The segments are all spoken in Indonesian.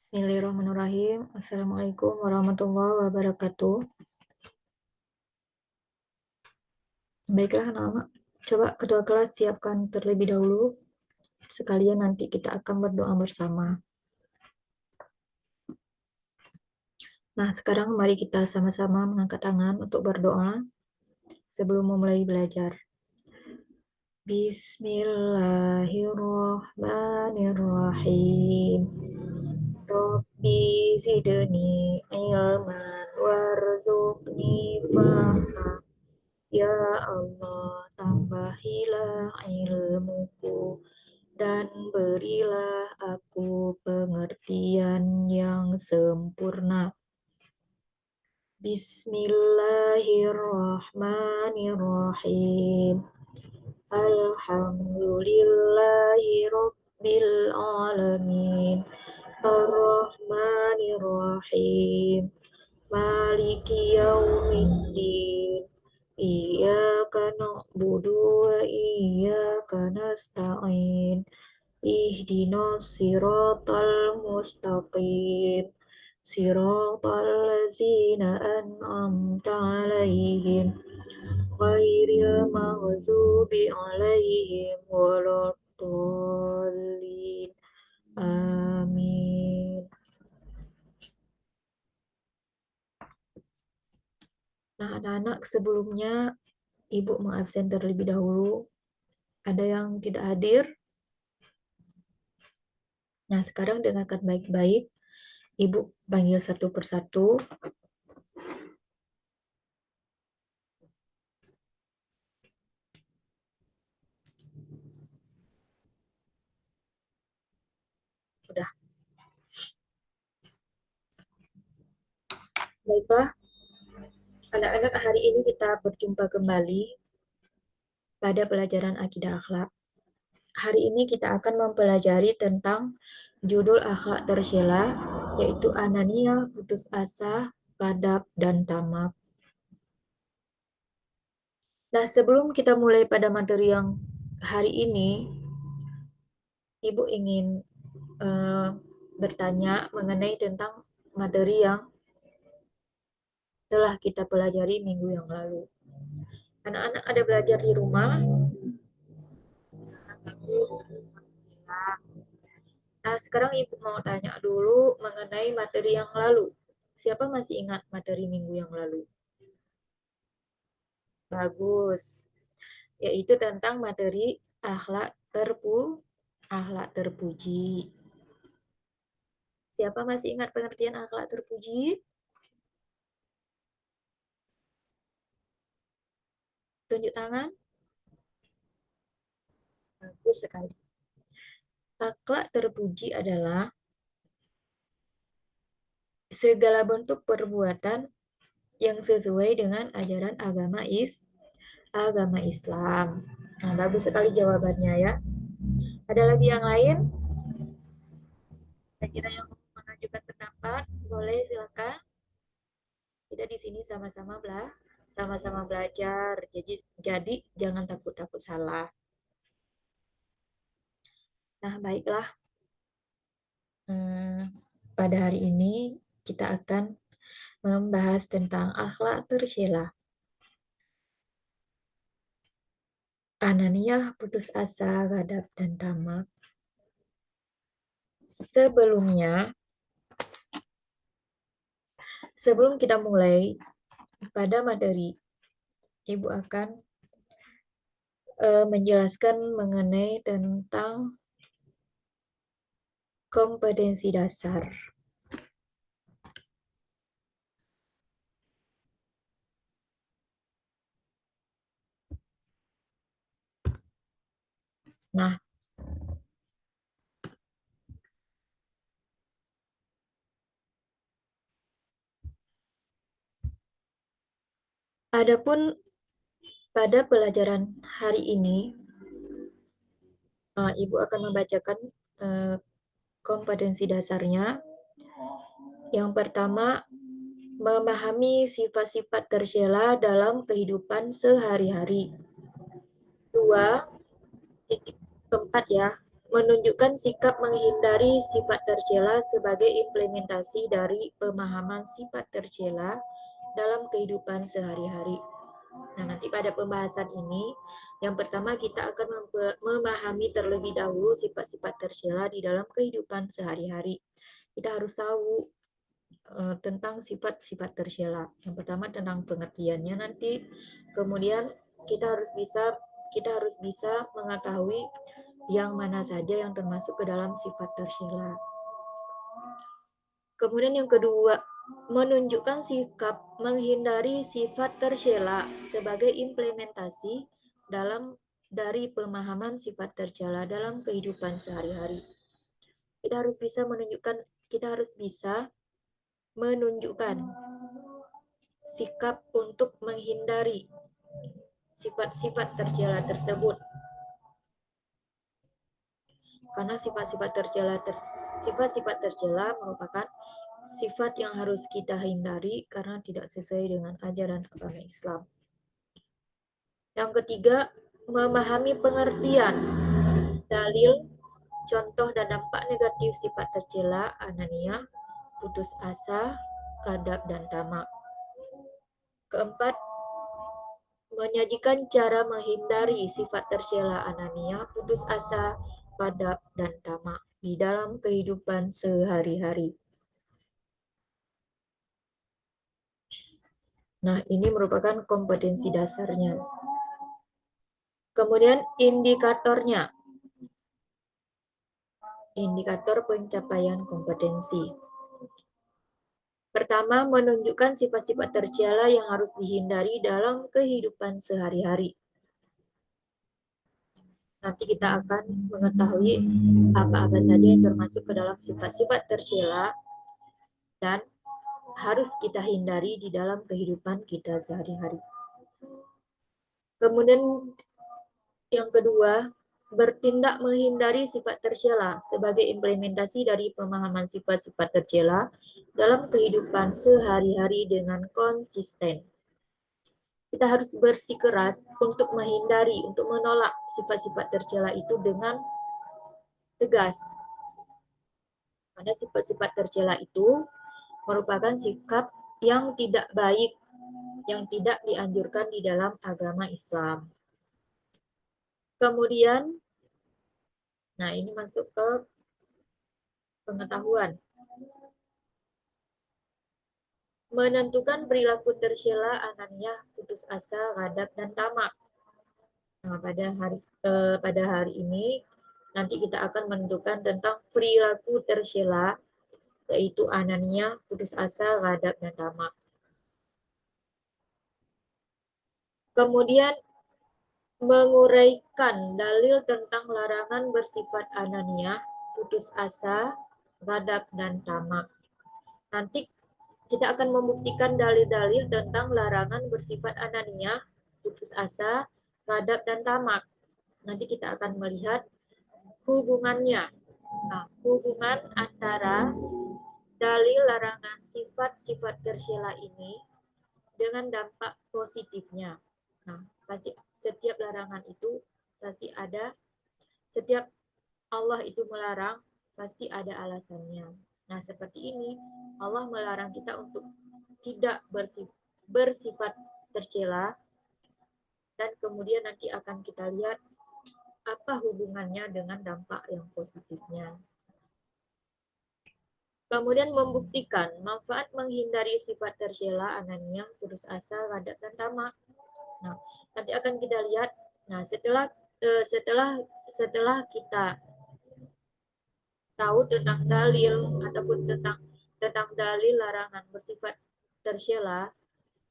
Bismillahirrahmanirrahim. Assalamualaikum warahmatullahi wabarakatuh. Baiklah anak-anak, coba kedua kelas siapkan terlebih dahulu. Sekalian nanti kita akan berdoa bersama. Nah, sekarang mari kita sama-sama mengangkat tangan untuk berdoa sebelum memulai belajar. Bismillahirrahmanirrahim. Rabbi zidni ilman warzuqni fahma. Ya Allah, tambahilah ilmuku dan berilah aku pengertian yang sempurna. Bismillahirrahmanirrahim. Alhamdulillahi Rabbil Alamin. Ar-Rahmanir-Rahim. Maliki Yaumiddin. Iyyaka na'budu wa iyyaka nasta'in. Ihdinas siratal mustaqim. Siratal ladzina an'amta 'alaihim ghairil maghdubi 'alaihim waladdallin. Amin. Nah, anak-anak, sebelumnya Ibu mengabsen terlebih dahulu. Ada yang tidak hadir? Nah, sekarang dengarkan baik-baik. Ibu panggil satu persatu. Sudah. Baiklah, anak-anak, hari ini kita berjumpa kembali pada pelajaran akidah akhlak. Hari ini kita akan mempelajari tentang judul akhlak tercela, yaitu ananiah, putus asa, ghadab, dan tamak. Nah, sebelum kita mulai pada materi yang hari ini, Ibu ingin bertanya mengenai tentang materi yang telah kita pelajari minggu yang lalu. Anak-anak ada belajar di rumah? Nah, sekarang Ibu mau tanya dulu mengenai materi yang lalu. Siapa masih ingat materi minggu yang lalu? Bagus. Yaitu tentang materi akhlak terpuji. Siapa masih ingat pengertian akhlak terpuji? Tunjuk tangan. Bagus sekali. Akhlak terpuji adalah segala bentuk perbuatan yang sesuai dengan ajaran agama Islam. Nah, bagus sekali jawabannya ya. Ada lagi yang lain? Kira-kira yang mengajukan pendapat, boleh silakan. Kita di sini sama-sama belajar. Jadi jangan takut-takut salah. Nah, baiklah. Pada hari ini kita akan membahas tentang akhlak tercela. Ananiah, putus asa, ghadab, dan tamak. Sebelum kita mulai pada materi, Ibu akan menjelaskan mengenai tentang kompetensi dasar. Nah, adapun pada pelajaran hari ini, Ibu akan membacakan kompetensi dasarnya. Yang pertama, memahami sifat-sifat tercela dalam kehidupan sehari-hari. 2, titik keempat ya, menunjukkan sikap menghindari sifat tercela sebagai implementasi dari pemahaman sifat tercela dalam kehidupan sehari-hari. Nah, nanti pada pembahasan ini, yang pertama kita akan memahami terlebih dahulu sifat-sifat tercela di dalam kehidupan sehari-hari. Kita harus tahu tentang sifat-sifat tercela. Yang pertama tentang pengertiannya nanti, kemudian kita harus bisa mengetahui yang mana saja yang termasuk ke dalam sifat tercela. Kemudian yang kedua, menunjukkan sikap menghindari sifat tercela sebagai implementasi dari pemahaman sifat tercela dalam kehidupan sehari-hari. Kita harus bisa menunjukkan sikap untuk menghindari sifat-sifat tercela tersebut. Karena sifat-sifat tercela merupakan sifat yang harus kita hindari karena tidak sesuai dengan ajaran agama Islam. Yang ketiga, memahami pengertian, dalil, contoh dan dampak negatif sifat tercela, anania, putus asa, kadab, dan tamak. Keempat, menyajikan cara menghindari sifat tercela, anania, putus asa, kadab, dan tamak di dalam kehidupan sehari-hari. Nah, ini merupakan kompetensi dasarnya. Kemudian indikatornya. Indikator pencapaian kompetensi. Pertama, menunjukkan sifat-sifat tercela yang harus dihindari dalam kehidupan sehari-hari. Nanti kita akan mengetahui apa-apa saja yang termasuk ke dalam sifat-sifat tercela dan harus kita hindari di dalam kehidupan kita sehari-hari. Kemudian yang kedua, bertindak menghindari sifat tercela sebagai implementasi dari pemahaman sifat-sifat tercela dalam kehidupan sehari-hari dengan konsisten. Kita harus bersikeras untuk menghindari, untuk menolak sifat-sifat tercela itu dengan tegas. Karena sifat-sifat tercela itu merupakan sikap yang tidak baik, yang tidak dianjurkan di dalam agama Islam. Kemudian, nah ini masuk ke pengetahuan. Menentukan perilaku tercela, anania, putus asa, ghadab, dan tamak. Nah, pada hari ini nanti kita akan menentukan tentang perilaku tercela, yaitu anania, putus asa, ghadab, dan tamak. Kemudian menguraikan dalil tentang larangan bersifat anania, putus asa, ghadab, dan tamak. Nanti kita akan membuktikan dalil-dalil tentang larangan bersifat anania, putus asa, ghadab, dan tamak. Nanti kita akan melihat hubungannya. Nah, hubungan antara dalil larangan sifat-sifat tercela ini dengan dampak positifnya. Nah, pasti setiap larangan itu pasti ada, setiap Allah itu melarang pasti ada alasannya. Nah, seperti ini Allah melarang kita untuk tidak bersifat tercela, dan kemudian nanti akan kita lihat apa hubungannya dengan dampak yang positifnya. Kemudian membuktikan manfaat menghindari sifat tercela, anania, putus asa, ghadab, dan tamak. Nah, nanti akan kita lihat. Nah, setelah kita tahu tentang dalil ataupun tentang dalil larangan bersifat tercela,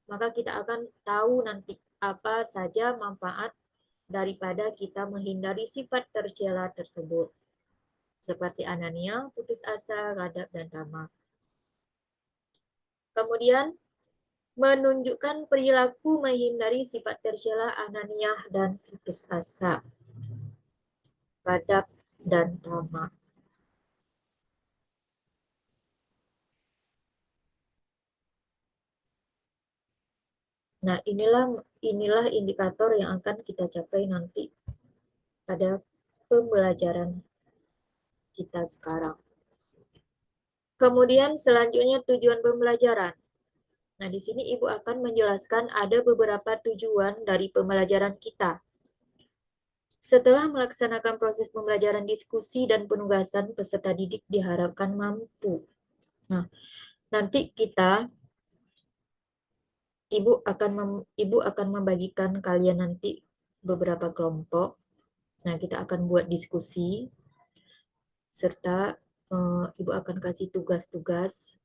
maka kita akan tahu nanti apa saja manfaat daripada kita menghindari sifat tercela tersebut. Seperti anania, putus asa, ghadab, dan tamak. Kemudian menunjukkan perilaku menghindari sifat tercela, ananiah, dan putus asa, ghadab, dan tamak. Nah, inilah indikator yang akan kita capai nanti pada pembelajaran kita sekarang. Kemudian selanjutnya tujuan pembelajaran. Nah, di sini Ibu akan menjelaskan ada beberapa tujuan dari pembelajaran kita. Setelah melaksanakan proses pembelajaran diskusi dan penugasan, peserta didik diharapkan mampu. Nah, nanti Ibu akan membagikan kalian nanti beberapa kelompok. Nah, kita akan buat diskusi serta Ibu akan kasih tugas-tugas.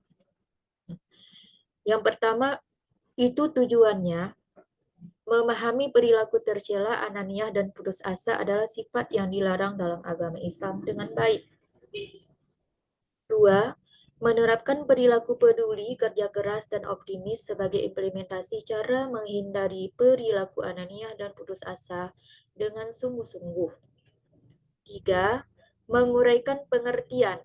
Yang pertama itu tujuannya memahami perilaku tercela, ananiah, dan putus asa adalah sifat yang dilarang dalam agama Islam dengan baik. 2. Menerapkan perilaku peduli, kerja keras, dan optimis sebagai implementasi cara menghindari perilaku ananiah dan putus asa dengan sungguh-sungguh. 3. Menguraikan pengertian,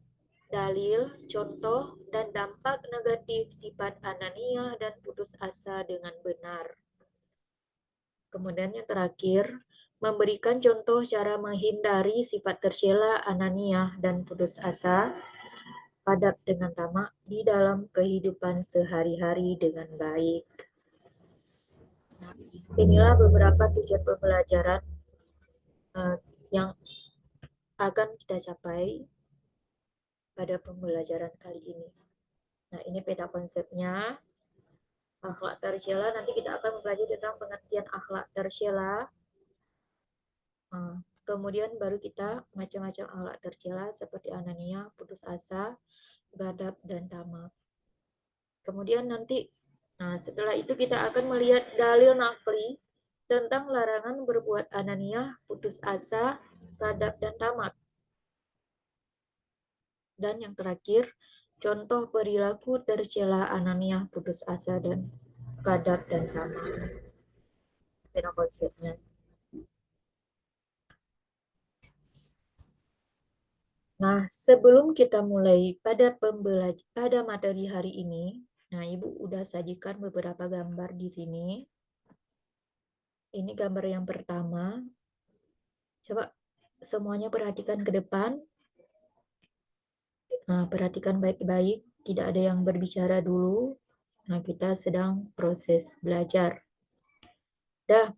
dalil, contoh, dan dampak negatif sifat ananiah dan putus asa dengan benar. Kemudian yang terakhir, memberikan contoh cara menghindari sifat tercela, ananiah, dan putus asa, padat dengan tamak di dalam kehidupan sehari-hari dengan baik. Nah, inilah beberapa tujuan pembelajaran yang akan kita capai pada pembelajaran kali ini. Nah, ini peta konsepnya. Akhlak tercela, nanti kita akan mempelajari tentang pengertian akhlak tercela. Kemudian baru kita macam-macam akhlak tercela seperti anania, putus asa, gadab, dan tamak. Kemudian nanti, setelah itu kita akan melihat dalil naqli tentang larangan berbuat anania, putus asa, gadab, dan tamak. Dan yang terakhir, contoh perilaku tercela anania, putus asa, dan gadab, dan tamak. Itu konsepnya. Nah, sebelum kita mulai pada materi hari ini, nah Ibu udah sajikan beberapa gambar di sini. Ini gambar yang pertama. Coba semuanya perhatikan ke depan. Nah, perhatikan baik-baik, tidak ada yang berbicara dulu. Nah, kita sedang proses belajar. Dah,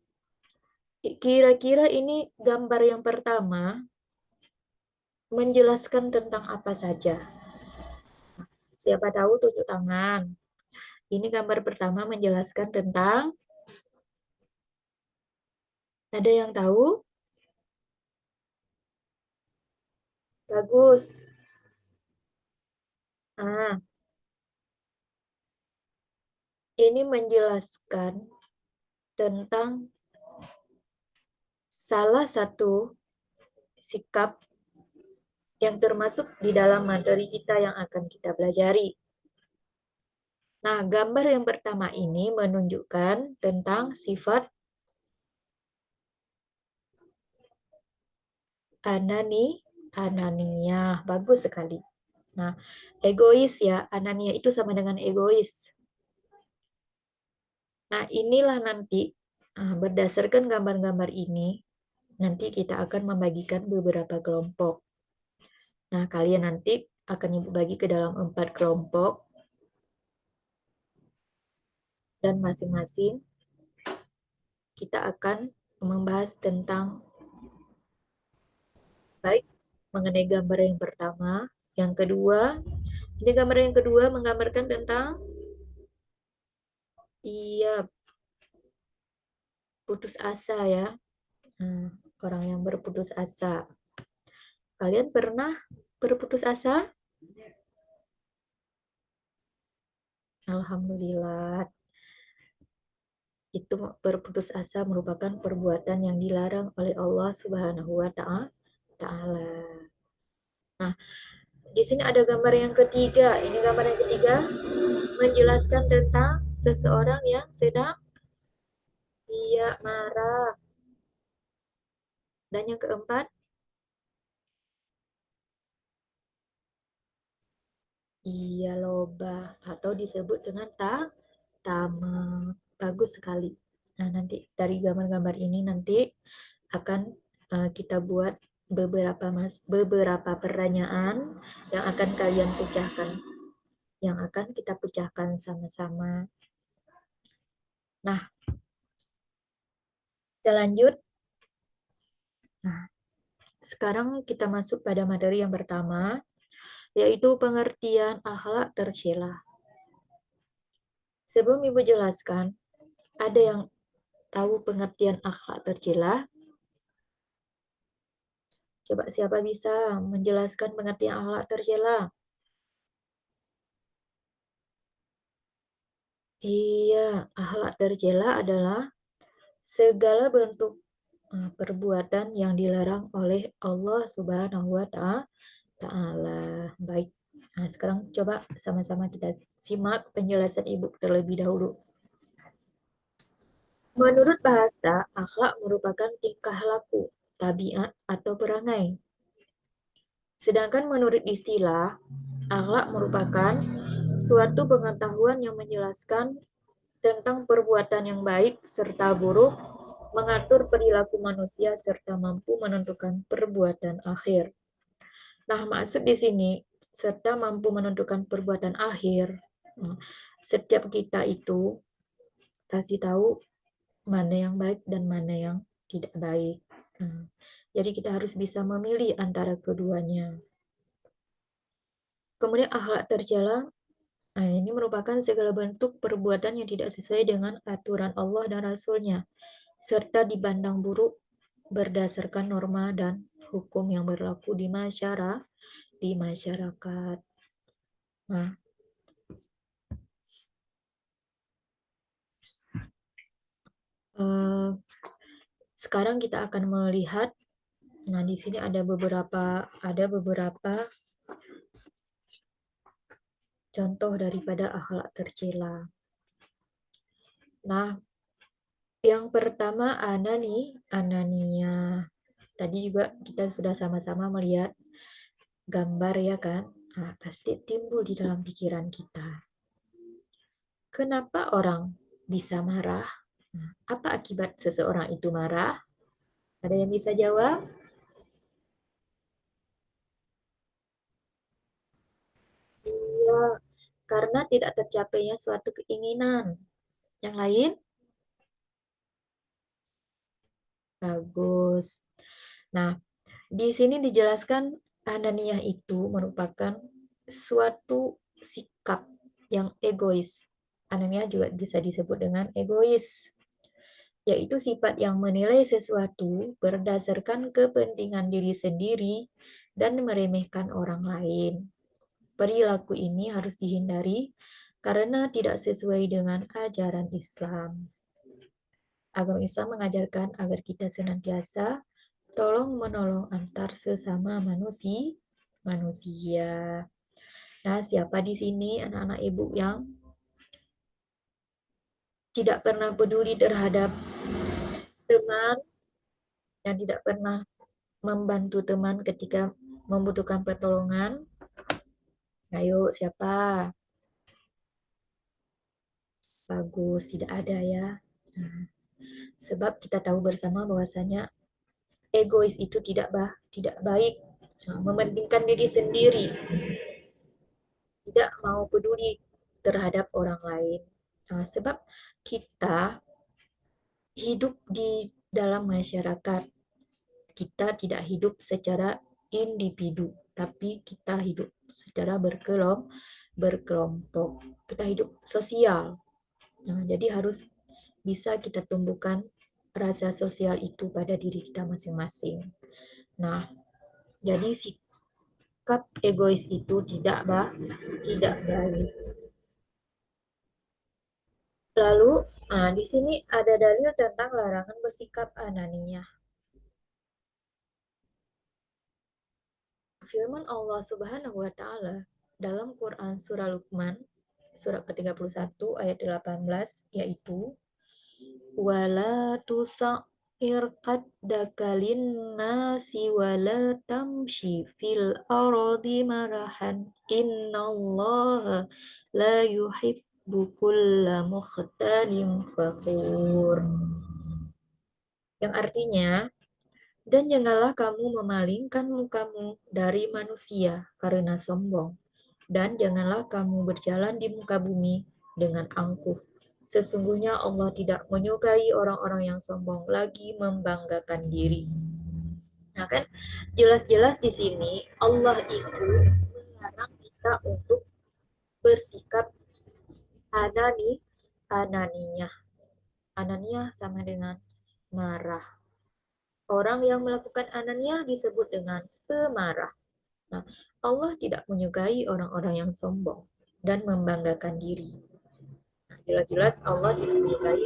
kira-kira ini gambar yang pertama menjelaskan tentang apa saja. Siapa tahu tunjuk tangan. Ini gambar pertama menjelaskan tentang, ada yang tahu? Bagus. Ah, ini menjelaskan tentang salah satu sikap yang termasuk di dalam materi kita yang akan kita pelajari. Nah, gambar yang pertama ini menunjukkan tentang sifat ananiah. Bagus sekali. Nah, egois ya. Ananiah itu sama dengan egois. Nah, inilah nanti berdasarkan gambar-gambar ini, nanti kita akan membagikan beberapa kelompok. Nah, kalian nanti akan Ibu bagi ke dalam 4 kelompok. Dan masing-masing kita akan membahas tentang baik mengenai gambar yang pertama, yang kedua. Ini gambar yang kedua menggambarkan tentang putus asa ya. Orang yang berputus asa. Kalian pernah berputus asa? Alhamdulillah. Itu berputus asa merupakan perbuatan yang dilarang oleh Allah Subhanahu wa taala. Nah, di sini ada gambar yang ketiga. Ini gambar yang ketiga menjelaskan tentang seseorang yang sedang marah. Dan yang keempat, loba atau disebut dengan tamak. Bagus sekali. Nah, nanti dari gambar-gambar ini nanti akan kita buat beberapa pertanyaan yang akan kalian pecahkan, yang akan kita pecahkan sama-sama. Nah, kita lanjut. Nah, sekarang kita masuk pada materi yang pertama, yaitu pengertian akhlak tercela. Sebelum Ibu jelaskan, ada yang tahu pengertian akhlak tercela? Coba siapa bisa menjelaskan pengertian akhlak tercela? Iya, akhlak tercela adalah segala bentuk perbuatan yang dilarang oleh Allah Subhanahu wa Ta'ala. Baik. Nah, sekarang coba sama-sama kita simak penjelasan Ibu terlebih dahulu. Menurut bahasa, akhlak merupakan tingkah laku, tabiat, atau perangai. Sedangkan menurut istilah, akhlak merupakan suatu pengetahuan yang menjelaskan tentang perbuatan yang baik serta buruk, mengatur perilaku manusia, serta mampu menentukan perbuatan akhir. Nah, maksud di sini, serta mampu menentukan perbuatan akhir. Nah, setiap kita itu pasti tahu mana yang baik dan mana yang tidak baik. Nah, jadi kita harus bisa memilih antara keduanya. Kemudian akhlak tercela, nah ini merupakan segala bentuk perbuatan yang tidak sesuai dengan aturan Allah dan Rasul-Nya, serta dipandang buruk berdasarkan norma dan hukum yang berlaku di masyarakat. Nah, sekarang kita akan melihat, nah di sini ada beberapa contoh daripada akhlak tercela. Nah, yang pertama anania. Tadi juga kita sudah sama-sama melihat gambar ya kan? Nah, pasti timbul di dalam pikiran kita. Kenapa orang bisa marah? Nah, apa akibat seseorang itu marah? Ada yang bisa jawab? Iya, karena tidak tercapainya suatu keinginan. Yang lain? Bagus. Nah, di sini dijelaskan ananiah itu merupakan suatu sikap yang egois. Ananiah juga bisa disebut dengan egois, yaitu sifat yang menilai sesuatu berdasarkan kepentingan diri sendiri dan meremehkan orang lain. Perilaku ini harus dihindari karena tidak sesuai dengan ajaran Islam. Agama Islam mengajarkan agar kita senantiasa tolong menolong antar sesama manusia. Nah, siapa di sini anak-anak ibu yang tidak pernah peduli terhadap teman, yang tidak pernah membantu teman ketika membutuhkan pertolongan? Ayo, siapa? Bagus, tidak ada ya. Nah, sebab kita tahu bersama bahwasanya egois itu tidak baik. Nah, mementingkan diri sendiri, tidak mau peduli terhadap orang lain. Nah, sebab kita hidup di dalam masyarakat, kita tidak hidup secara individu, tapi kita hidup secara berkelompok. Kita hidup sosial. Nah, jadi harus bisa kita tumbuhkan rasa sosial itu pada diri kita masing-masing. Nah, jadi sikap egois itu tidak baik. Lalu, di sini ada dalil tentang larangan bersikap ananiah. Firman Allah Subhanahu wa taala dalam Quran surah Luqman surat ke-31 ayat 18 yaitu wala tusa'ir qaddaka linnasi wala tamshi fil ardi marahan innallaha la yuhibbu kulla mukhtalin fakhur, yang artinya Dan janganlah kamu memalingkan mukamu dari manusia karena sombong. Dan janganlah kamu berjalan di muka bumi dengan angkuh. Sesungguhnya Allah tidak menyukai orang-orang yang sombong lagi membanggakan diri. Nah kan jelas-jelas di sini Allah itu melarang kita untuk bersikap anani, ananiyah. Ananiyah sama dengan marah. Orang yang melakukan ananiyah disebut dengan pemarah. Nah, Allah tidak menyukai orang-orang yang sombong dan membanggakan diri. Nah, jelas-jelas Allah tidak menyukai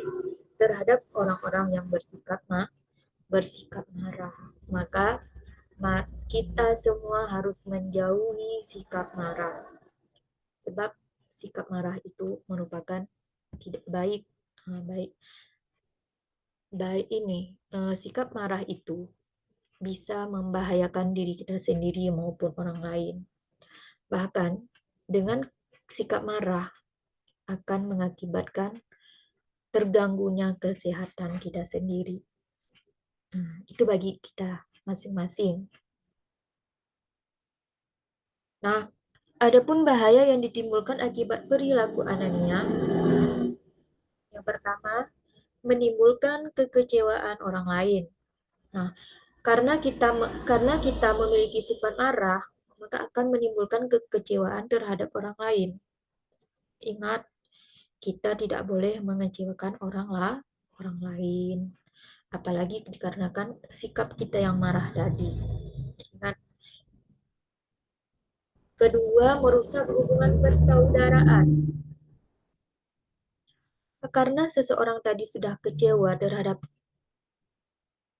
terhadap orang-orang yang bersikap marah. Maka kita semua harus menjauhi sikap marah. Sebab sikap marah itu merupakan tidak baik. Baik baik ini sikap marah itu bisa membahayakan diri kita sendiri maupun orang lain. Bahkan dengan sikap marah akan mengakibatkan terganggunya kesehatan kita sendiri. Itu bagi kita masing-masing. Nah, adapun bahaya yang ditimbulkan akibat perilaku anania, yang pertama, menimbulkan kekecewaan orang lain. Nah, karena kita memiliki sifat marah, maka akan menimbulkan kekecewaan terhadap orang lain. Ingat, kita tidak boleh mengecewakan orang lain, apalagi dikarenakan sikap kita yang marah tadi. Ingat, kedua, merusak hubungan persaudaraan. Karena seseorang tadi sudah kecewa terhadap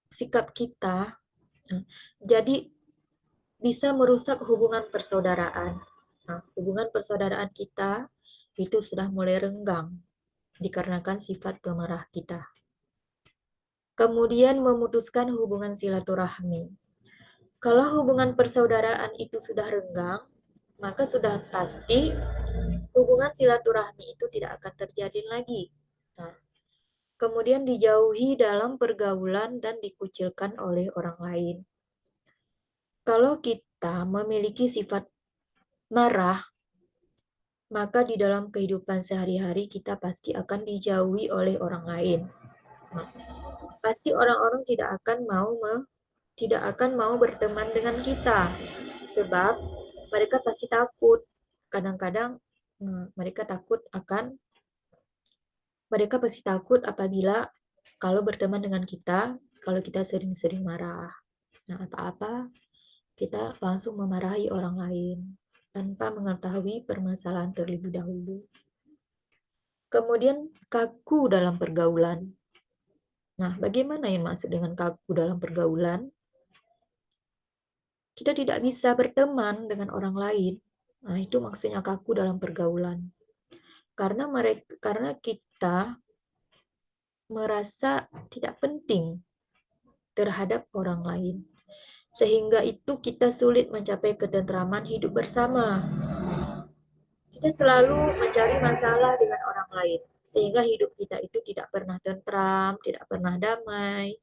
sikap kita, jadi bisa merusak hubungan persaudaraan. Nah, hubungan persaudaraan kita itu sudah mulai renggang dikarenakan sifat pemarah kita. Kemudian memutuskan hubungan silaturahmi. Kalau hubungan persaudaraan itu sudah renggang, maka sudah pasti hubungan silaturahmi itu tidak akan terjadi lagi. Nah, kemudian dijauhi dalam pergaulan dan dikucilkan oleh orang lain. Kalau kita memiliki sifat marah, maka di dalam kehidupan sehari-hari kita pasti akan dijauhi oleh orang lain. Nah, pasti orang-orang tidak akan mau berteman dengan kita, sebab mereka pasti takut. Kadang-kadang mereka pasti takut apabila kalau berteman dengan kita, kalau kita sering-sering marah. Nah, apa-apa kita langsung memarahi orang lain tanpa mengetahui permasalahan terlebih dahulu. Kemudian kaku dalam pergaulan. Nah, bagaimana yang maksud dengan kaku dalam pergaulan? Kita tidak bisa berteman dengan orang lain. Nah, itu maksudnya kaku dalam pergaulan. Karena kita merasa tidak penting terhadap orang lain. Sehingga itu kita sulit mencapai ketentraman hidup bersama. Kita selalu mencari masalah dengan orang lain, sehingga hidup kita itu tidak pernah tentram, tidak pernah damai,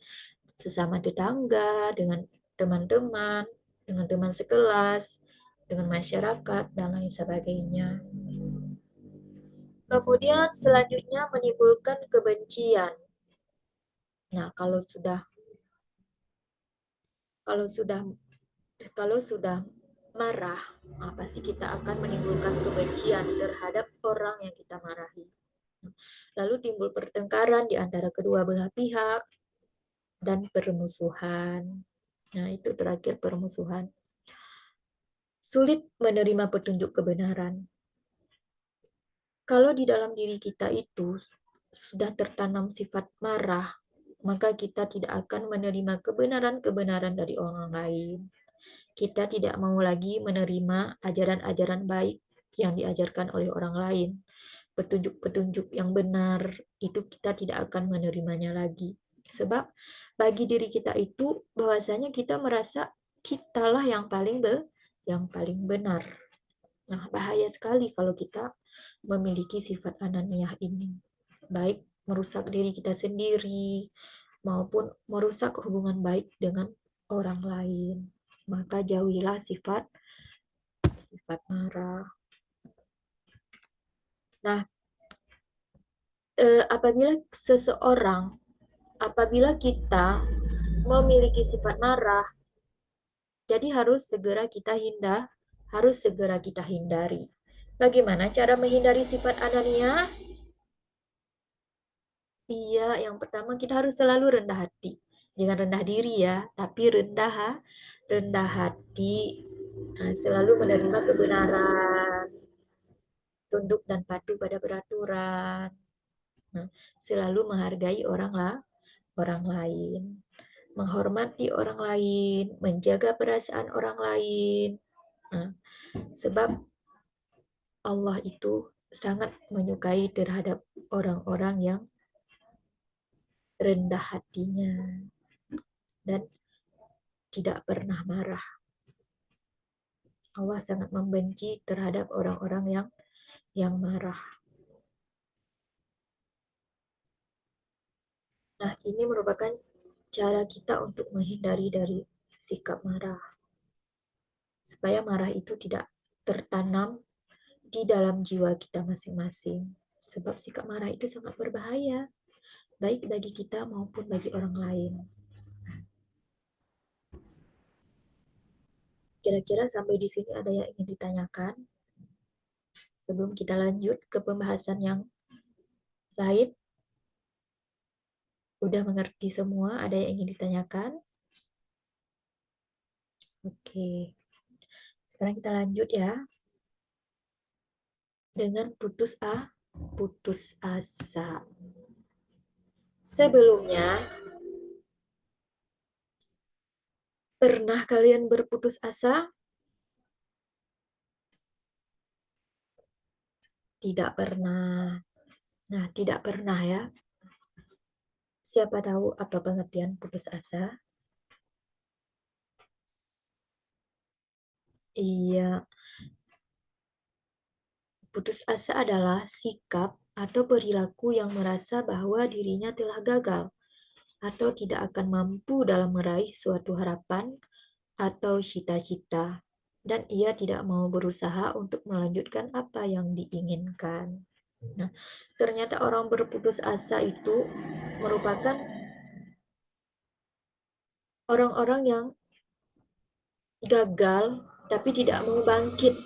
sesama tetangga, dengan teman-teman, dengan teman sekelas, dengan masyarakat, dan lain sebagainya. Kemudian selanjutnya menimbulkan kebencian. Nah, kalau sudah marah, pasti kita akan menimbulkan kebencian terhadap orang yang kita marahi. Lalu timbul pertengkaran di antara kedua belah pihak dan permusuhan. Nah, itu terakhir permusuhan. Sulit menerima petunjuk kebenaran. Kalau di dalam diri kita itu sudah tertanam sifat marah, maka kita tidak akan menerima kebenaran-kebenaran dari orang lain. Kita tidak mau lagi menerima ajaran-ajaran baik yang diajarkan oleh orang lain. Petunjuk-petunjuk yang benar itu kita tidak akan menerimanya lagi. Sebab bagi diri kita itu bahwasanya kita merasa kitalah yang paling benar. Nah, bahaya sekali kalau kita memiliki sifat ananiah ini. Baik merusak diri kita sendiri maupun merusak hubungan baik dengan orang lain. Maka jauhilah sifat marah. Nah, apabila kita memiliki sifat marah, jadi harus segera kita hindari. Bagaimana cara menghindari sifat anania? Iya, yang pertama kita harus selalu rendah hati. Jangan rendah diri ya, tapi rendah hati. Nah, selalu menerima kebenaran, tunduk dan patuh pada peraturan. Nah, selalu menghargai orang lain, menghormati orang lain, menjaga perasaan orang lain. Nah, sebab Allah itu sangat menyukai terhadap orang-orang yang rendah hatinya dan tidak pernah marah. Allah sangat membenci terhadap orang-orang yang marah. Nah, ini merupakan cara kita untuk menghindari dari sikap marah. Supaya marah itu tidak tertanam di dalam jiwa kita masing-masing. Sebab sikap marah itu sangat berbahaya, baik bagi kita maupun bagi orang lain. Kira-kira sampai di sini ada yang ingin ditanyakan? Sebelum kita lanjut ke pembahasan yang lain, udah mengerti semua? Ada yang ingin ditanyakan? Oke, sekarang kita lanjut ya dengan putus asa. Sebelumnya, pernah kalian berputus asa? Tidak pernah. Nah, tidak pernah ya. Siapa tahu apa pengertian putus asa? Iya, putus asa adalah sikap atau perilaku yang merasa bahwa dirinya telah gagal atau tidak akan mampu dalam meraih suatu harapan atau cita-cita, dan ia tidak mau berusaha untuk melanjutkan apa yang diinginkan. Nah, ternyata orang berputus asa itu merupakan orang-orang yang gagal tapi tidak mau bangkit,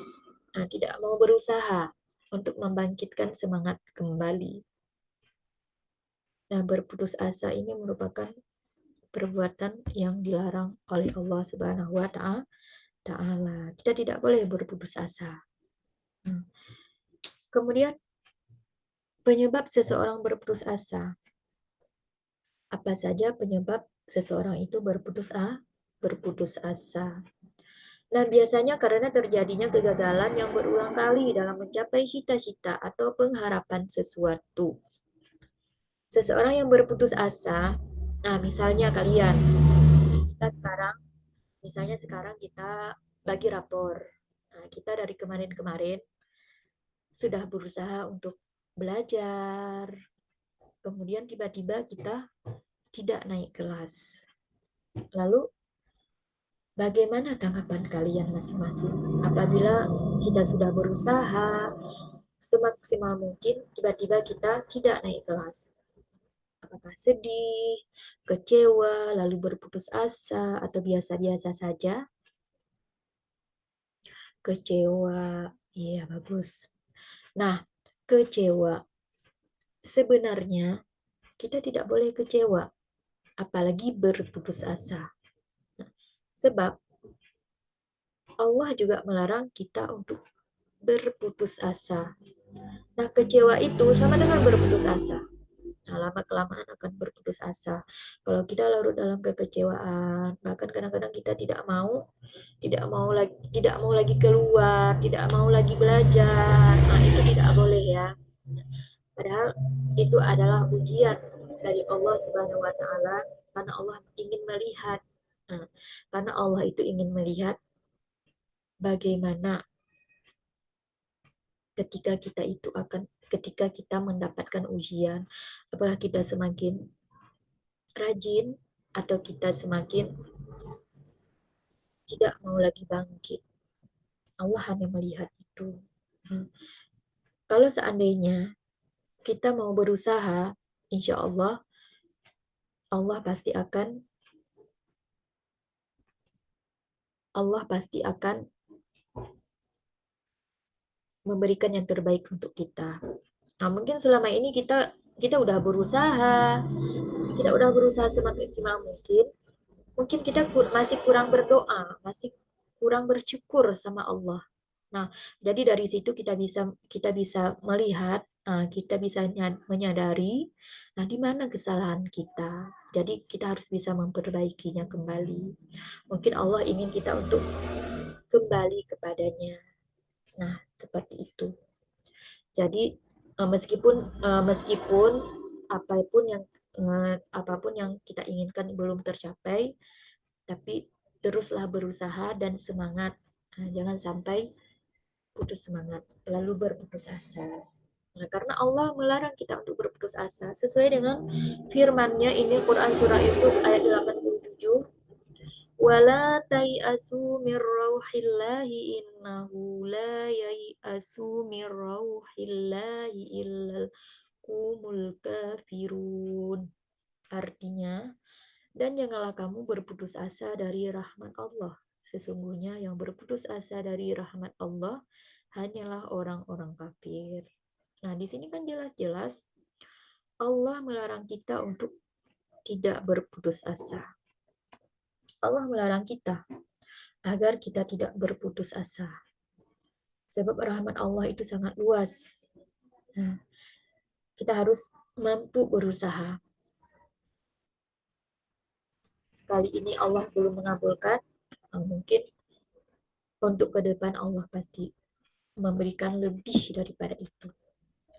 tidak mau berusaha untuk membangkitkan semangat kembali. Nah, berputus asa ini merupakan perbuatan yang dilarang oleh Allah Subhanahu wa Ta'ala. Kita tidak boleh berputus asa. Kemudian, penyebab seseorang berputus asa. Apa saja penyebab seseorang itu berputus asa? Nah, biasanya karena terjadinya kegagalan yang berulang kali dalam mencapai cita-cita atau pengharapan sesuatu. Seseorang yang berputus asa, nah misalnya kalian, kita sekarang, misalnya sekarang kita bagi rapor. Nah, kita dari kemarin-kemarin sudah berusaha untuk belajar, kemudian tiba-tiba kita tidak naik kelas. Lalu bagaimana tanggapan kalian masing-masing apabila kita sudah berusaha semaksimal mungkin, tiba-tiba kita tidak naik kelas? Apakah sedih, kecewa, lalu berputus asa, atau biasa-biasa saja? Kecewa, iya bagus. Nah, kecewa. Sebenarnya kita tidak boleh kecewa, apalagi berputus asa. Sebab Allah juga melarang kita untuk berputus asa. Nah, kecewa itu sama dengan berputus asa. Nah, lama-kelamaan akan berputus asa. Kalau kita larut dalam kekecewaan, bahkan kadang-kadang kita tidak mau lagi keluar, tidak mau lagi belajar. Nah, itu tidak boleh ya. Padahal itu adalah ujian dari Allah Subhanahu wa taala, karena Allah ingin melihat. Nah, karena Allah itu ingin melihat bagaimana ketika kita mendapatkan ujian, apakah kita semakin rajin atau kita semakin tidak mau lagi bangkit. Allah hanya melihat itu. Kalau seandainya kita mau berusaha, insya Allah, Allah pasti akan memberikan yang terbaik untuk kita. Nah, mungkin selama ini kita udah berusaha, semaksimal mungkin. Mungkin kita masih kurang berdoa, masih kurang bersyukur sama Allah. Nah, jadi dari situ kita bisa melihat, kita bisa menyadari, nah di mana kesalahan kita. Jadi kita harus bisa memperbaikinya kembali. Mungkin Allah ingin kita untuk kembali kepadanya. Nah, seperti itu. Jadi meskipun apapun yang kita inginkan belum tercapai, tapi teruslah berusaha dan semangat. Jangan sampai putus semangat, lalu berputus asa. Nah, karena Allah melarang kita untuk berputus asa sesuai dengan firman-Nya ini Quran surah Yusuf ayat 87, wala tai'asu mir rauhillahi innahu la yai'asu mir rauhillahi illal kumul kafirun. Artinya, dan janganlah kamu berputus asa dari rahmat Allah. Sesungguhnya yang berputus asa dari rahmat Allah hanyalah orang-orang kafir. Nah, di sini kan jelas-jelas Allah melarang kita untuk tidak berputus asa. Allah melarang kita agar kita tidak berputus asa. Sebab rahmat Allah itu sangat luas. Nah, kita harus mampu berusaha. Sekali ini Allah belum mengabulkan, mungkin untuk ke depan Allah pasti memberikan lebih daripada itu.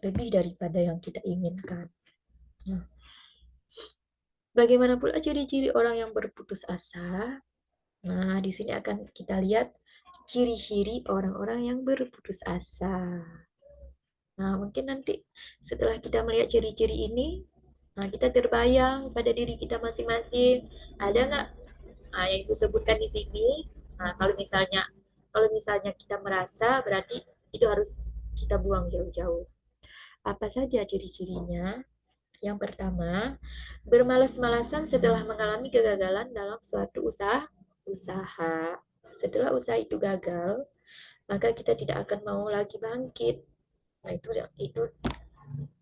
Lebih daripada yang kita inginkan. Nah, bagaimana pula ciri-ciri orang yang berputus asa? Nah, di sini akan kita lihat ciri-ciri orang-orang yang berputus asa. Nah, mungkin nanti setelah kita melihat ciri-ciri ini, nah kita terbayang pada diri kita masing-masing, ada nggak yang itu sebutkan di sini. Nah, kalau misalnya kita merasa, berarti itu harus kita buang jauh-jauh. Apa saja ciri-cirinya? Yang pertama, bermalas-malasan setelah mengalami kegagalan dalam suatu usaha. Setelah usaha itu gagal, maka kita tidak akan mau lagi bangkit. Nah, itu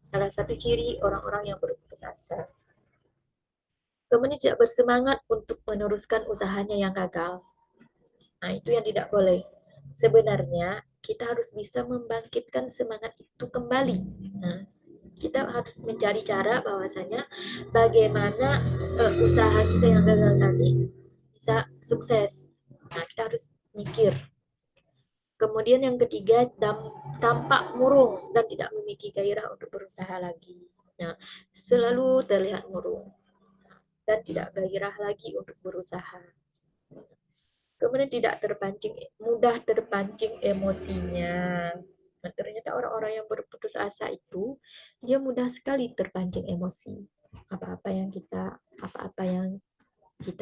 salah satu ciri orang-orang yang berputus asa. Kemudian tidak bersemangat untuk meneruskan usahanya yang gagal. Nah, itu yang tidak boleh. Sebenarnya kita harus bisa membangkitkan semangat itu kembali. Nah, kita harus mencari cara bahwasanya bagaimana usaha kita yang gagal tadi bisa sukses. Nah, kita harus mikir. Kemudian yang ketiga, tampak murung dan tidak memiliki gairah untuk berusaha lagi. Nah, selalu terlihat murung dan tidak gairah lagi untuk berusaha. Kemudian mudah terpancing emosinya. Nah, ternyata orang-orang yang berputus asa itu dia mudah sekali terpancing emosi. Apa-apa yang kita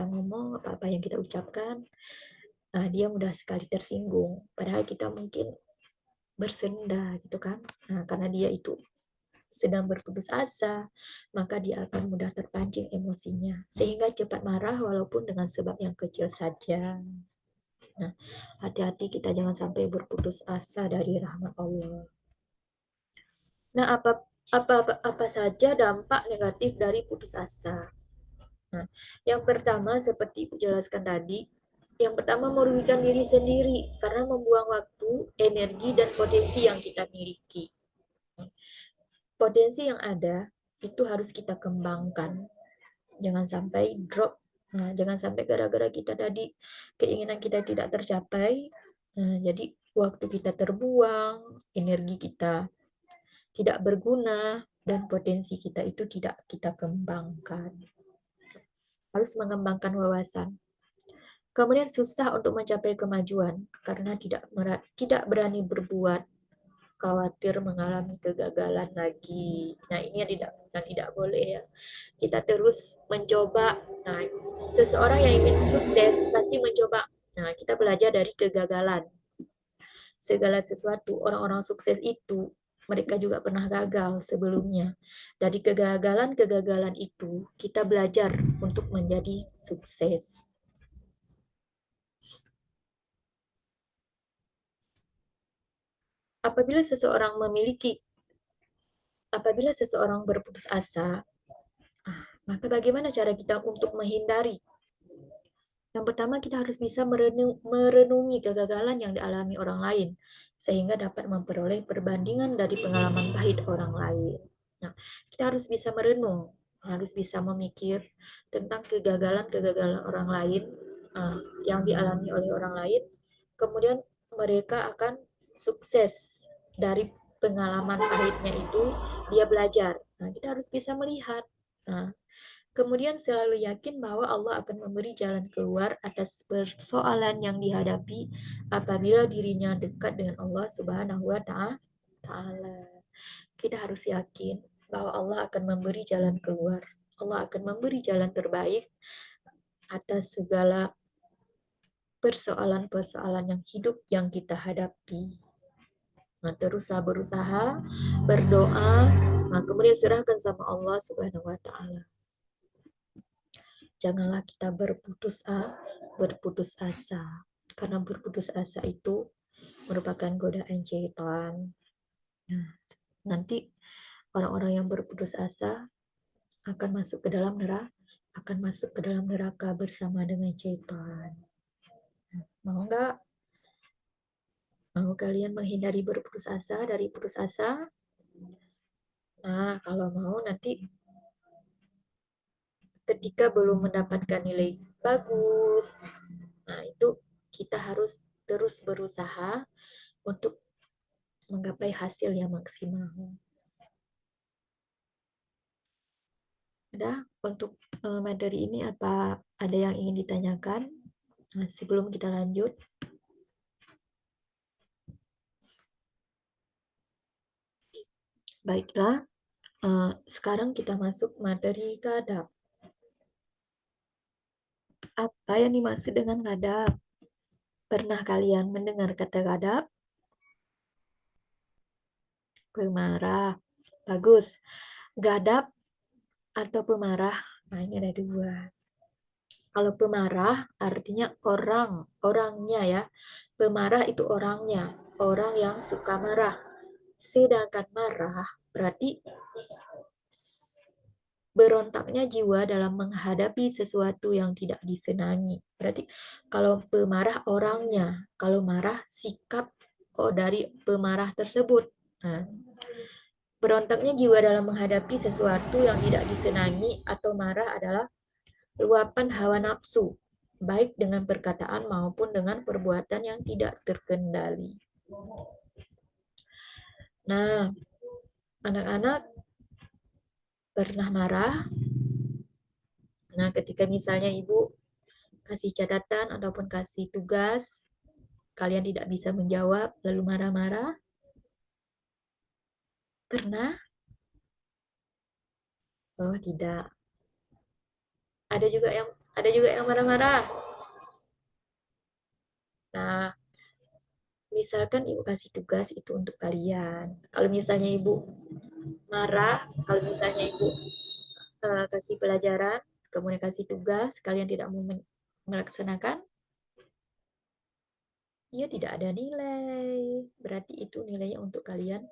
ngomong, apa-apa yang kita ucapkan, dia mudah sekali tersinggung. Padahal kita mungkin bersenda gitu kan. Nah, karena dia itu sedang berputus asa, maka dia akan mudah terpancing emosinya sehingga cepat marah walaupun dengan sebab yang kecil saja. Nah, hati-hati kita jangan sampai berputus asa dari rahmat Allah. Nah, apa saja dampak negatif dari putus asa? Nah, yang pertama seperti Ibu jelaskan tadi, yang pertama merugikan diri sendiri karena membuang waktu, energi, dan potensi yang kita miliki. Potensi yang ada itu harus kita kembangkan. Jangan sampai drop. Nah, jangan sampai gara-gara kita tadi keinginan kita tidak tercapai, jadi waktu kita terbuang, energi kita tidak berguna, dan potensi kita itu tidak kita kembangkan. Harus mengembangkan wawasan. Kemudian susah untuk mencapai kemajuan karena tidak berani berbuat, khawatir mengalami kegagalan lagi. Nah, ini yang tidak boleh ya. Kita terus mencoba. Nah, seseorang yang ingin sukses pasti mencoba Nah, kita belajar dari kegagalan. Segala sesuatu, orang-orang sukses itu, mereka juga pernah gagal sebelumnya. Dari kegagalan-kegagalan itu, kita belajar untuk menjadi sukses. Apabila seseorang memiliki, apabila seseorang berputus asa, maka bagaimana cara kita untuk menghindari? Yang pertama, kita harus bisa merenungi kegagalan yang dialami orang lain, sehingga dapat memperoleh perbandingan dari pengalaman pahit orang lain. Nah, kita harus bisa merenung, harus bisa memikir tentang kegagalan-kegagalan orang lain yang dialami oleh orang lain. Kemudian mereka akan sukses dari pengalaman pahitnya itu, dia belajar. Nah, kita harus bisa melihat. Nah, kemudian selalu yakin bahwa Allah akan memberi jalan keluar atas persoalan yang dihadapi apabila dirinya dekat dengan Allah Subhanahu wa Ta'ala. Kita harus yakin bahwa Allah akan memberi jalan keluar. Allah akan memberi jalan terbaik atas segala persoalan-persoalan yang hidup yang kita hadapi. Nah, teruslah berusaha, berdoa, nah, kemudian serahkan sama Allah Subhanahu wa Ta'ala. Janganlah kita berputus asa. Karena berputus asa itu merupakan godaan syaitan. Nah, nanti orang-orang yang berputus asa akan masuk ke dalam neraka bersama dengan syaitan. Mau nggak? Mau kalian menghindari berputus asa dari putus asa? Nah, kalau mau nanti ketika belum mendapatkan nilai bagus, nah itu kita harus terus berusaha untuk menggapai hasil yang maksimal. Ada untuk materi ini apa ada yang ingin ditanyakan? Nah, sebelum kita lanjut, baiklah. Sekarang kita masuk materi kadab. Apa yang dimaksud dengan kadab? Pernah kalian mendengar kata kadab? Pemarah. Bagus. Gadab atau pemarah? Nah, ini ada dua. Kalau pemarah artinya orangnya ya. Pemarah itu orangnya, orang yang suka marah. Sedangkan marah berarti berontaknya jiwa dalam menghadapi sesuatu yang tidak disenangi. Berarti kalau pemarah orangnya, kalau marah sikap dari pemarah tersebut. Nah, berontaknya jiwa dalam menghadapi sesuatu yang tidak disenangi atau marah adalah luapan hawa nafsu, baik dengan perkataan maupun dengan perbuatan yang tidak terkendali. Nah, anak-anak pernah marah? Nah, ketika misalnya ibu kasih catatan ataupun kasih tugas, kalian tidak bisa menjawab, lalu marah-marah? Pernah? Oh, tidak. Ada juga yang marah-marah. Nah, misalkan ibu kasih tugas itu untuk kalian. Kalau misalnya ibu marah, kalau misalnya ibu kasih pelajaran, kemudian kasih tugas, kalian tidak mau melaksanakan, ya tidak ada nilai. Berarti itu nilainya untuk kalian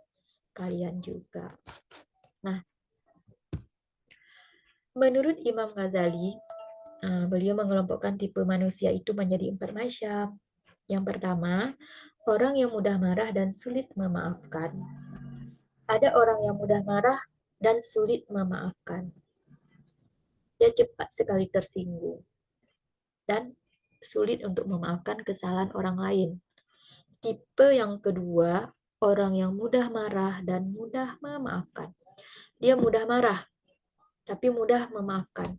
juga. Nah, menurut Imam Ghazali, beliau mengelompokkan tipe manusia itu menjadi 4 macam. Yang pertama, orang yang mudah marah dan sulit memaafkan. Ada orang yang mudah marah dan sulit memaafkan. Dia cepat sekali tersinggung dan sulit untuk memaafkan kesalahan orang lain. Tipe yang kedua, orang yang mudah marah dan mudah memaafkan. Dia mudah marah, tapi mudah memaafkan.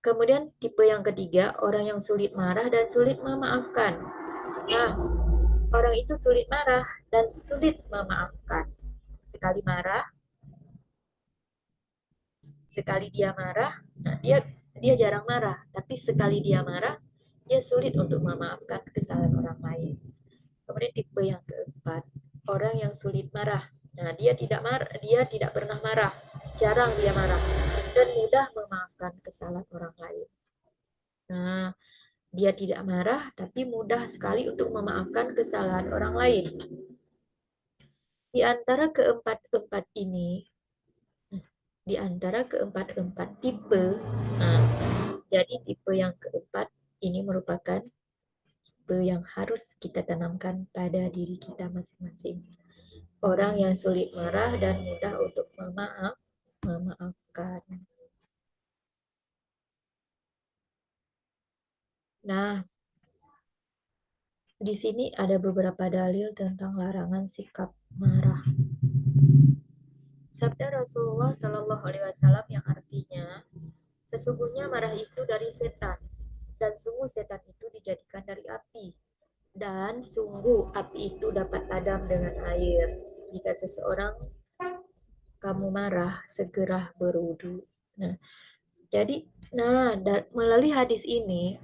Kemudian tipe yang ketiga, orang yang sulit marah dan sulit memaafkan. Nah, orang itu sulit marah dan sulit memaafkan. Sekali marah, sekali dia marah, nah dia jarang marah, tapi sekali dia marah, dia sulit untuk memaafkan kesalahan orang lain. Kemudian tipe yang keempat, orang yang sulit marah. Nah, dia tidak pernah marah, jarang dia marah, dan mudah memaafkan kesalahan orang lain. Nah, dia tidak marah, tapi mudah sekali untuk memaafkan kesalahan orang lain. Di antara keempat-empat ini, di antara keempat-empat tipe, nah, jadi tipe yang keempat ini merupakan tipe yang harus kita tanamkan pada diri kita masing-masing. Orang yang sulit marah dan mudah untuk memaafkan. Nah, di sini ada beberapa dalil tentang larangan sikap marah. Sabda Rasulullah Shallallahu Alaihi Wasallam yang artinya, sesungguhnya marah itu dari setan, dan sungguh setan itu dijadikan dari api, dan sungguh api itu dapat padam dengan air. Jika seseorang kamu marah, segera berwudu. Nah, jadi, melalui hadis ini,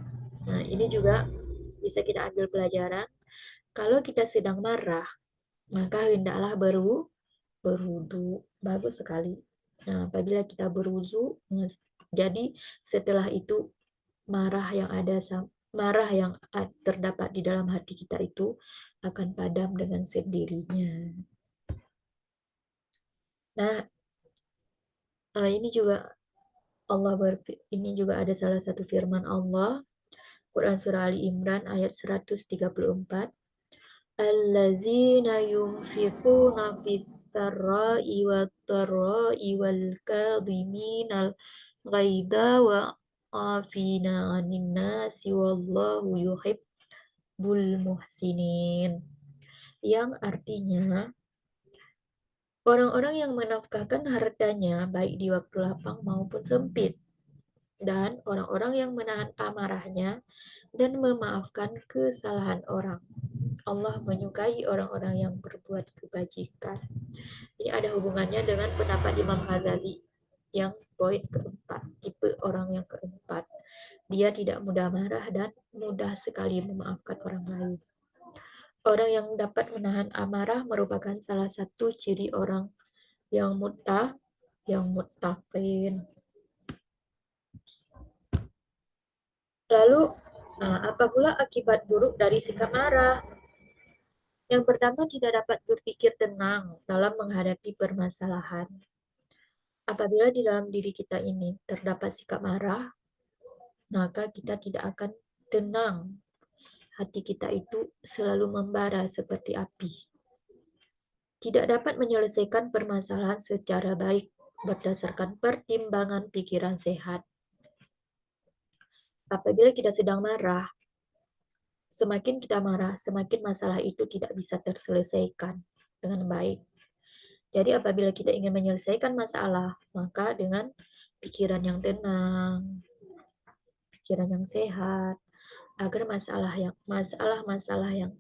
ini juga bisa kita ambil pelajaran. Kalau kita sedang marah, maka hendaklah berwudu. Bagus sekali. Nah, apabila kita berwudu, jadi setelah itu marah yang terdapat di dalam hati kita itu akan padam dengan sendirinya. Nah, ini juga ini juga ada salah satu firman Allah, Quran Surah Ali Imran ayat 134. Allazina yunfiquna fis sarra'i wat dharra'i wal kadhiminal ghaidha wa afina 'anil nasi wallahu yuhibbul muhsinin. Yang artinya, orang-orang yang menafkahkan hartanya baik di waktu lapang maupun sempit, dan orang-orang yang menahan amarahnya dan memaafkan kesalahan orang. Allah menyukai orang-orang yang berbuat kebajikan. Ini ada hubungannya dengan pendapat Imam Ghazali yang poin keempat, tipe orang yang keempat. Dia tidak mudah marah dan mudah sekali memaafkan orang lain. Orang yang dapat menahan amarah merupakan salah satu ciri orang yang muttaqin. Lalu, apa pula akibat buruk dari sikap marah? Yang pertama, tidak dapat berpikir tenang dalam menghadapi permasalahan. Apabila di dalam diri kita ini terdapat sikap marah, maka kita tidak akan tenang. Hati kita itu selalu membara seperti api. Tidak dapat menyelesaikan permasalahan secara baik berdasarkan pertimbangan pikiran sehat. Apabila kita sedang marah, semakin kita marah, semakin masalah itu tidak bisa terselesaikan dengan baik. Jadi apabila kita ingin menyelesaikan masalah, maka dengan pikiran yang tenang, pikiran yang sehat, agar masalah-masalah yang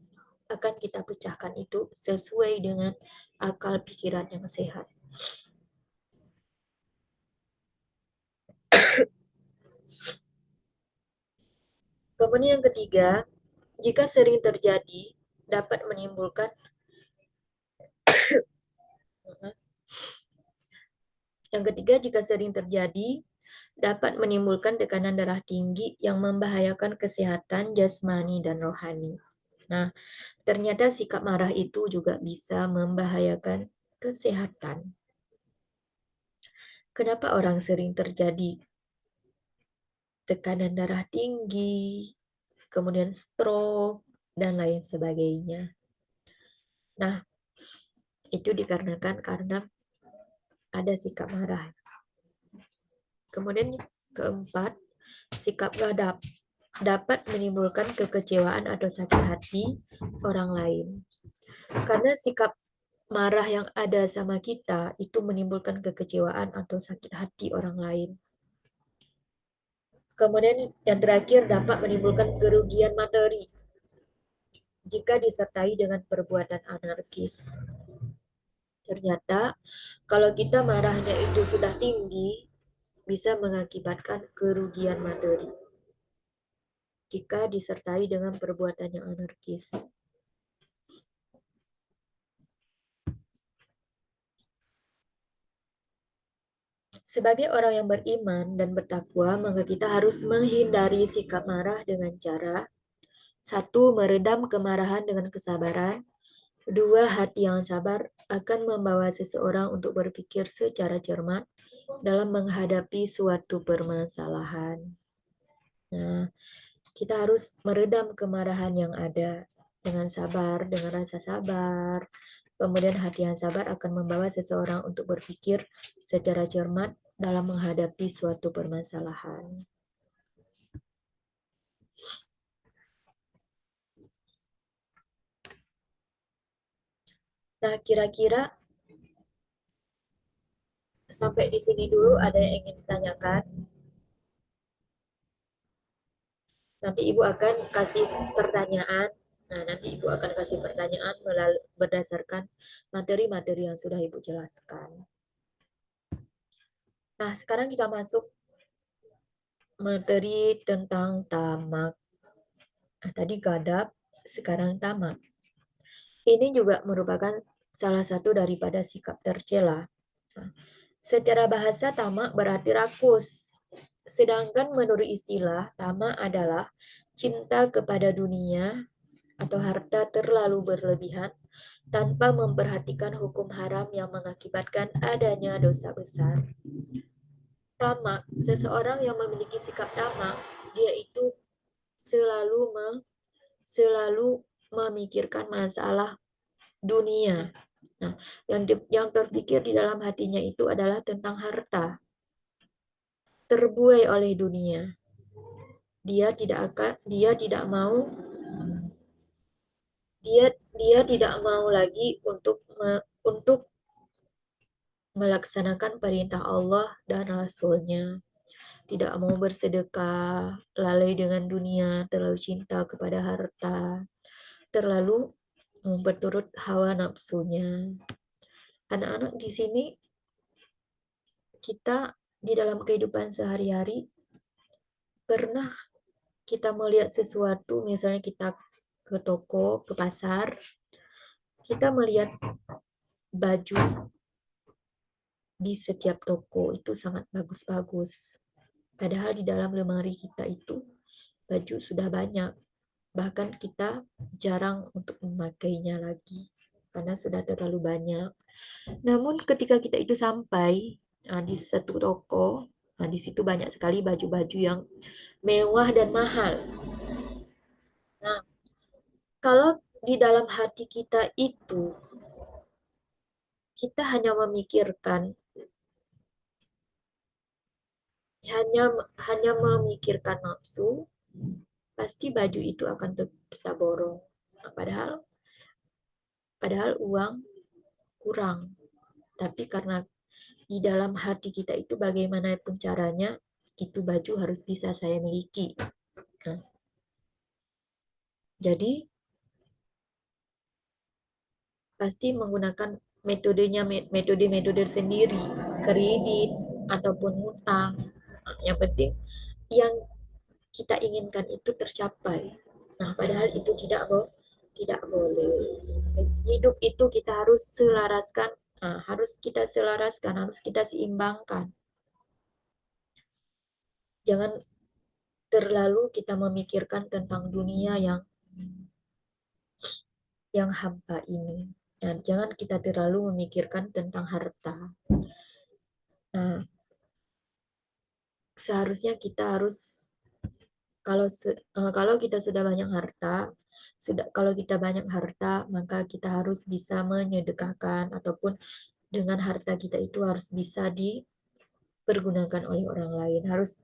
akan kita pecahkan itu sesuai dengan akal pikiran yang sehat. Kemudian yang ketiga, jika sering terjadi, dapat menimbulkan yang ketiga, jika sering terjadi, dapat menimbulkan tekanan darah tinggi yang membahayakan kesehatan jasmani dan rohani. Nah, ternyata sikap marah itu juga bisa membahayakan kesehatan. Kenapa orang sering terjadi tekanan darah tinggi, kemudian stroke, dan lain sebagainya? Nah, itu dikarenakan karena ada sikap marah. Kemudian keempat, sikap gadap dapat menimbulkan kekecewaan atau sakit hati orang lain. Karena sikap marah yang ada sama kita itu menimbulkan kekecewaan atau sakit hati orang lain. Kemudian yang terakhir dapat menimbulkan kerugian materi jika disertai dengan perbuatan anarkis. Ternyata kalau kita marahnya itu sudah tinggi, bisa mengakibatkan kerugian materi. jika disertai dengan perbuatan yang anarkis. Sebagai orang yang beriman dan bertakwa, maka kita harus menghindari sikap marah dengan cara: satu, meredam kemarahan dengan kesabaran. Dua, hati yang sabar akan membawa seseorang untuk berpikir secara cermat dalam menghadapi suatu permasalahan. Nah, kita harus meredam kemarahan yang ada dengan sabar, dengan rasa sabar. Kemudian hati yang sabar akan membawa seseorang untuk berpikir secara cermat dalam menghadapi suatu permasalahan. Nah, kira-kira sampai di sini dulu ada yang ingin ditanyakan? Nanti Ibu akan kasih pertanyaan. Nah, nanti Ibu akan kasih pertanyaan berdasarkan materi-materi yang sudah Ibu jelaskan. Nah, sekarang kita masuk materi tentang tamak. Nah, tadi gadap, sekarang tamak. Ini juga merupakan salah satu daripada sikap tercela. Nah, secara bahasa tamak berarti rakus. Sedangkan menurut istilah, tamak adalah cinta kepada dunia atau harta terlalu berlebihan tanpa memperhatikan hukum haram yang mengakibatkan adanya dosa besar. Tamak, seseorang yang memiliki sikap tamak, dia itu selalu memikirkan masalah dunia. Nah, yang terpikir di dalam hatinya itu adalah tentang harta, terbuai oleh dunia. Dia tidak mau lagi untuk melaksanakan perintah Allah dan Rasul-Nya. Tidak mau bersedekah, lalai dengan dunia, terlalu cinta kepada harta, terlalu berturut hawa nafsunya. Anak-anak di sini, kita di dalam kehidupan sehari-hari pernah kita melihat sesuatu, misalnya kita ke toko, ke pasar, kita melihat baju di setiap toko itu sangat bagus-bagus. Padahal di dalam lemari kita itu baju sudah banyak. Bahkan kita jarang untuk memakainya lagi karena sudah terlalu banyak. Namun ketika kita itu sampai di satu toko, di situ banyak sekali baju-baju yang mewah dan mahal. Nah, kalau di dalam hati kita itu kita hanya memikirkan nafsu, pasti baju itu akan kita borong. Nah, padahal uang kurang. Tapi karena di dalam hati kita itu bagaimanapun caranya, itu baju harus bisa saya miliki. Nah, jadi pasti menggunakan metode-metode sendiri, kredit ataupun utang. Nah, yang penting yang kita inginkan itu tercapai. Nah, padahal itu tidak boleh. Hidup itu kita harus selaraskan, harus kita seimbangkan. Jangan terlalu kita memikirkan tentang dunia yang hampa ini. Dan jangan kita terlalu memikirkan tentang harta. Nah, seharusnya kita harus kalau kita sudah banyak harta, kalau kita banyak harta, maka kita harus bisa menyedekahkan ataupun dengan harta kita itu harus bisa dipergunakan oleh orang lain, harus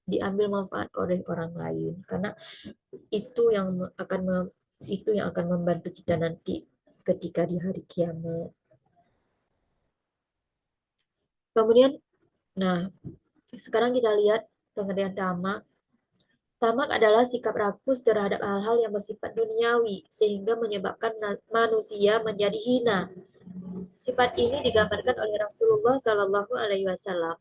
diambil manfaat oleh orang lain karena itu yang akan membantu kita nanti ketika di hari kiamat. Kemudian, nah, sekarang kita lihat pengertian tamak. Tamak adalah sikap rakus terhadap hal-hal yang bersifat duniawi, sehingga menyebabkan manusia menjadi hina. Sifat ini digambarkan oleh Rasulullah Shallallahu Alaihi Wasallam.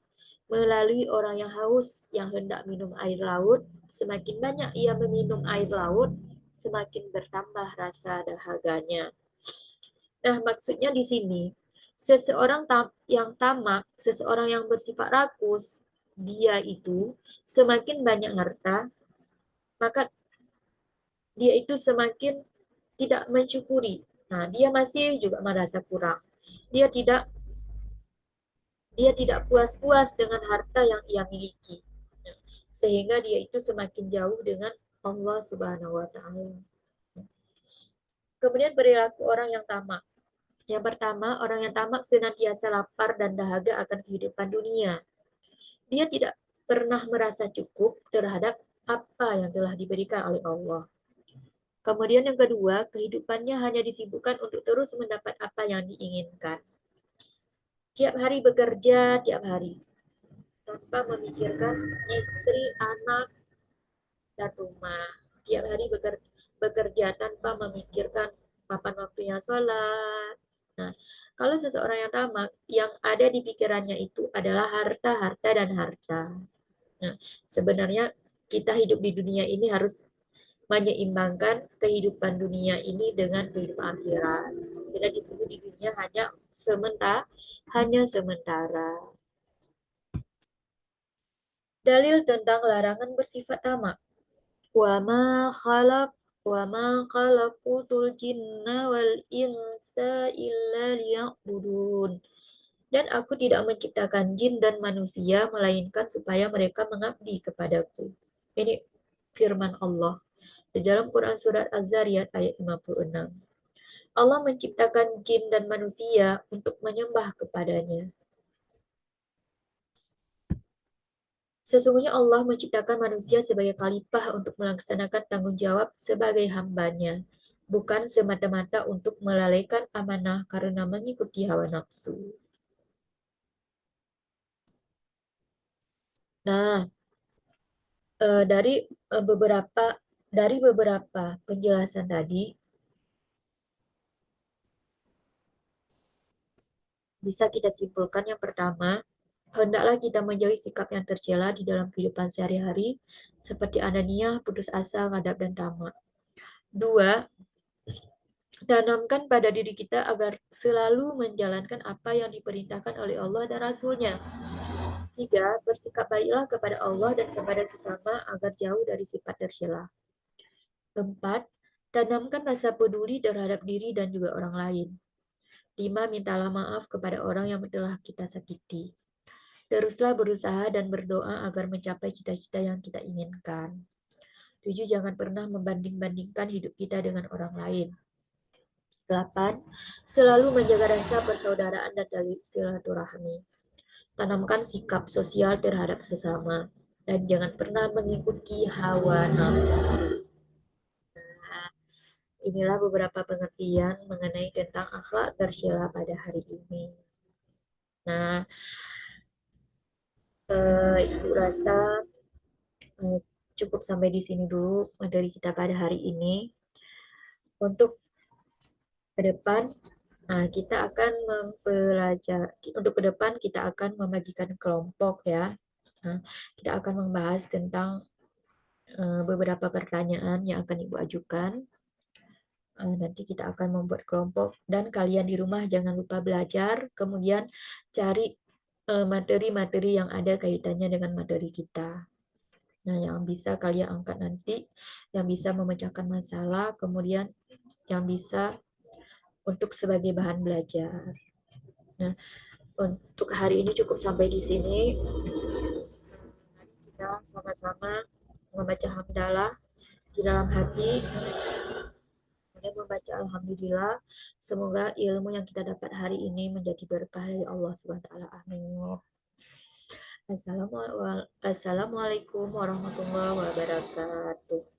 Melalui orang yang haus yang hendak minum air laut, semakin banyak ia meminum air laut, semakin bertambah rasa dahaganya. Nah, maksudnya di sini, yang tamak, seseorang yang bersifat rakus, dia itu semakin banyak harta, maka dia itu semakin tidak mensyukuri. Nah, dia masih juga merasa kurang. Dia tidak dia tidak puas-puas dengan harta yang ia miliki. Sehingga dia itu semakin jauh dengan Allah Subhanahu wa taala. Kemudian perilaku orang yang tamak. Yang pertama, orang yang tamak senantiasa lapar dan dahaga akan kehidupan dunia. Dia tidak pernah merasa cukup terhadap apa yang telah diberikan oleh Allah. Kemudian yang kedua, kehidupannya hanya disibukkan untuk terus mendapat apa yang diinginkan. Tiap hari bekerja, tiap hari, tanpa memikirkan istri, anak, dan rumah. Tiap hari bekerja tanpa memikirkan kapan waktunya sholat. Nah, kalau seseorang yang tamak, yang ada di pikirannya itu adalah harta, harta, dan harta. Nah, sebenarnya kita hidup di dunia ini harus menyeimbangkan kehidupan dunia ini dengan kehidupan akhirat. Kita di sini di dunia hanya sementara. Dalil tentang larangan bersifat tamak. Wa ma khalaq wa ma khalaqtul jinna wal insa illa liya'budun. Dan aku tidak menciptakan jin dan manusia melainkan supaya mereka mengabdi kepadaku. Ini firman Allah di dalam Quran surat Az-Zariyat ayat 56. Allah menciptakan jin dan manusia untuk menyembah kepadanya. Sesungguhnya Allah menciptakan manusia sebagai khalifah untuk melaksanakan tanggung jawab sebagai hambanya, bukan semata-mata untuk melalaikan amanah karena mengikuti hawa nafsu. Nah, eh, dari eh, beberapa dari beberapa penjelasan tadi, bisa kita simpulkan yang pertama, hendaklah kita menjauhi sikap yang tercela di dalam kehidupan sehari-hari, seperti ananiah, putus asa, ngadap, dan tamak. Dua, tanamkan pada diri kita agar selalu menjalankan apa yang diperintahkan oleh Allah dan Rasul-Nya. Tiga, bersikap baiklah kepada Allah dan kepada sesama agar jauh dari sifat tercela. Keempat, tanamkan rasa peduli terhadap diri dan juga orang lain. Lima, mintalah maaf kepada orang yang telah kita sakiti. Teruslah berusaha dan berdoa agar mencapai cita-cita yang kita inginkan. Tujuh, jangan pernah membanding-bandingkan hidup kita dengan orang lain. 8. Selalu menjaga rasa persaudaraan dan tali silaturahmi. Tanamkan sikap sosial terhadap sesama. Dan jangan pernah mengikuti hawa nafsu. Nah, inilah beberapa pengertian mengenai tentang akhlak tercela pada hari ini. Nah, Ibu rasa eh, cukup sampai di sini dulu materi kita pada hari ini. Untuk ke depan, kita akan mempelajari, untuk ke depan kita akan membagikan kelompok ya. Nah, kita akan membahas tentang beberapa pertanyaan yang akan Ibu ajukan. Nanti kita akan membuat kelompok dan kalian di rumah jangan lupa belajar, kemudian cari materi-materi yang ada kaitannya dengan materi kita. Nah, yang bisa kalian angkat nanti, yang bisa memecahkan masalah, kemudian yang bisa untuk sebagai bahan belajar. Nah, untuk hari ini cukup sampai di sini. Kita sama-sama membaca hamdalah di dalam hati, kemudian membaca alhamdulillah. Semoga ilmu yang kita dapat hari ini menjadi berkah dari Allah Subhanahu wa taala. Amin. Assalamualaikum warahmatullahi wabarakatuh.